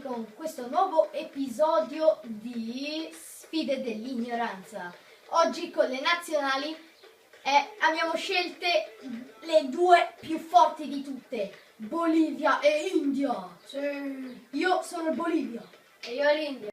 con questo nuovo episodio di Sfide dell'ignoranza. Oggi con le nazionali abbiamo scelte le due più forti di tutte, Bolivia e India. Sì. Io sono il Bolivia. E io l'India.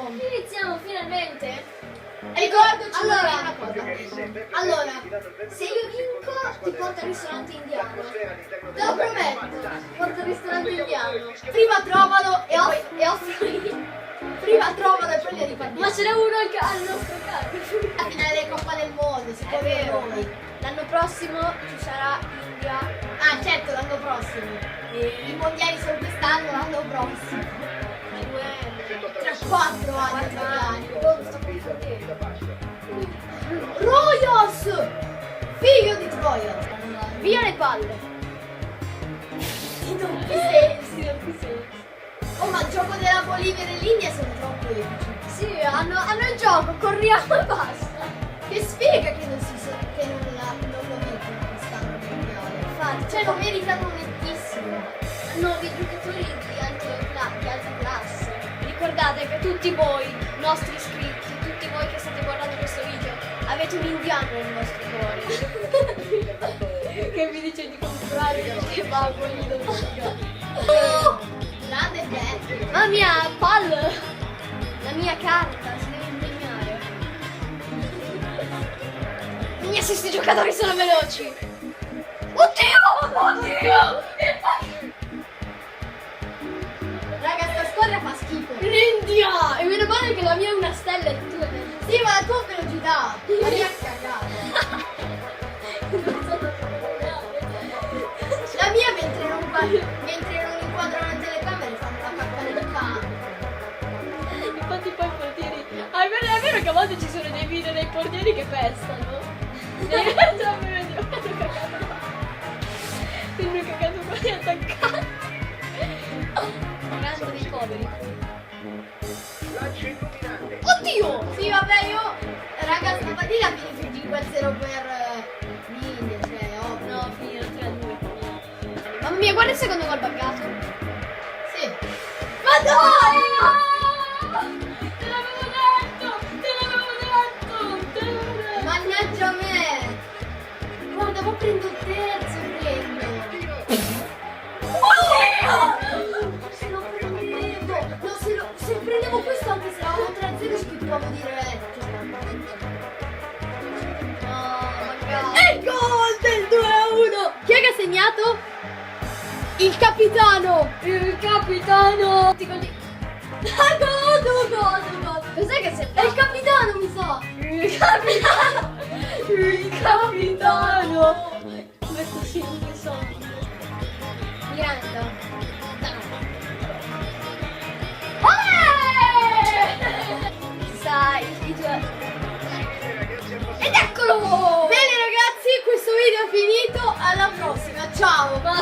Iniziamo finalmente. Ricordaci una cosa. Allora, se io vinco ti porto al ristorante indiano. Te lo prometto, ti porto al ristorante indiano. Prima trovalo E offri. prima trovalo e poi li ripartiamo. Ma ce n'è uno al nostro caso. La finale della Coppa del Mondo, si può È vero. noi. L'anno prossimo ci sarà India. Ah certo, l'anno prossimo. I mondiali sono quest'anno, l'anno prossimo. Tra 4 anni magari. Royals! Figlio di Troia! Via le palle. In doppi sensi. Oh, ma il gioco della Bolivia e dell'India sono troppo epici. Sì, hanno il gioco, corriamo e basta. Che spiega che non lo mettono quest'anno il mondiale. Infatti, Cioè lo meritano nettissimo. hanno i giocatori di alta classe. Ricordate che tutti voi, nostri iscritti, tutti voi che state guardando questo video, avete un indiano nel vostro cuore. Che vi dice di comprare il kebab ogni domenica. Grande te. Mamma mia, palla! La mia carta si deve impegnare. I miei assist giocatori sono veloci. Oddio! Oddio! Raga, sta squadra fa schifo. L'India! E meno male che la mia è una stella e tu le Sì, ma la tua velocità. La mia cagata. La mia mentre non inquadrano le telecamere fanno la campana di campo. Infatti poi i portieri. Ah, è vero che a volte ci sono dei video dei portieri che pestano. Hanno cagato con gli attaccanti. Grande recovery. Oddio! Sì, vabbè, io raga stamattina finisco 5-0 per l'India, cioè ovvio. No, finito 3-2. Mamma mia, guarda il secondo gol buggato. Sì. Ma dai! Te l'avevo detto! Mannaggia me! Guarda, ma prendo il terzo, prendo! Se prendevo questo anche se eravamo 3-0 ci potevamo dire vecchio. No, magari. E il gol del 2-1! Chi è che ha segnato? Il capitano! Il capitano! Godo! Cos'è che sei? È il capitano, mi sa! Il capitano! Il capitano! Questo sì, non mi so. Miranda. Sai, ed eccolo! Bene ragazzi, questo video è finito, alla prossima, ciao! Ma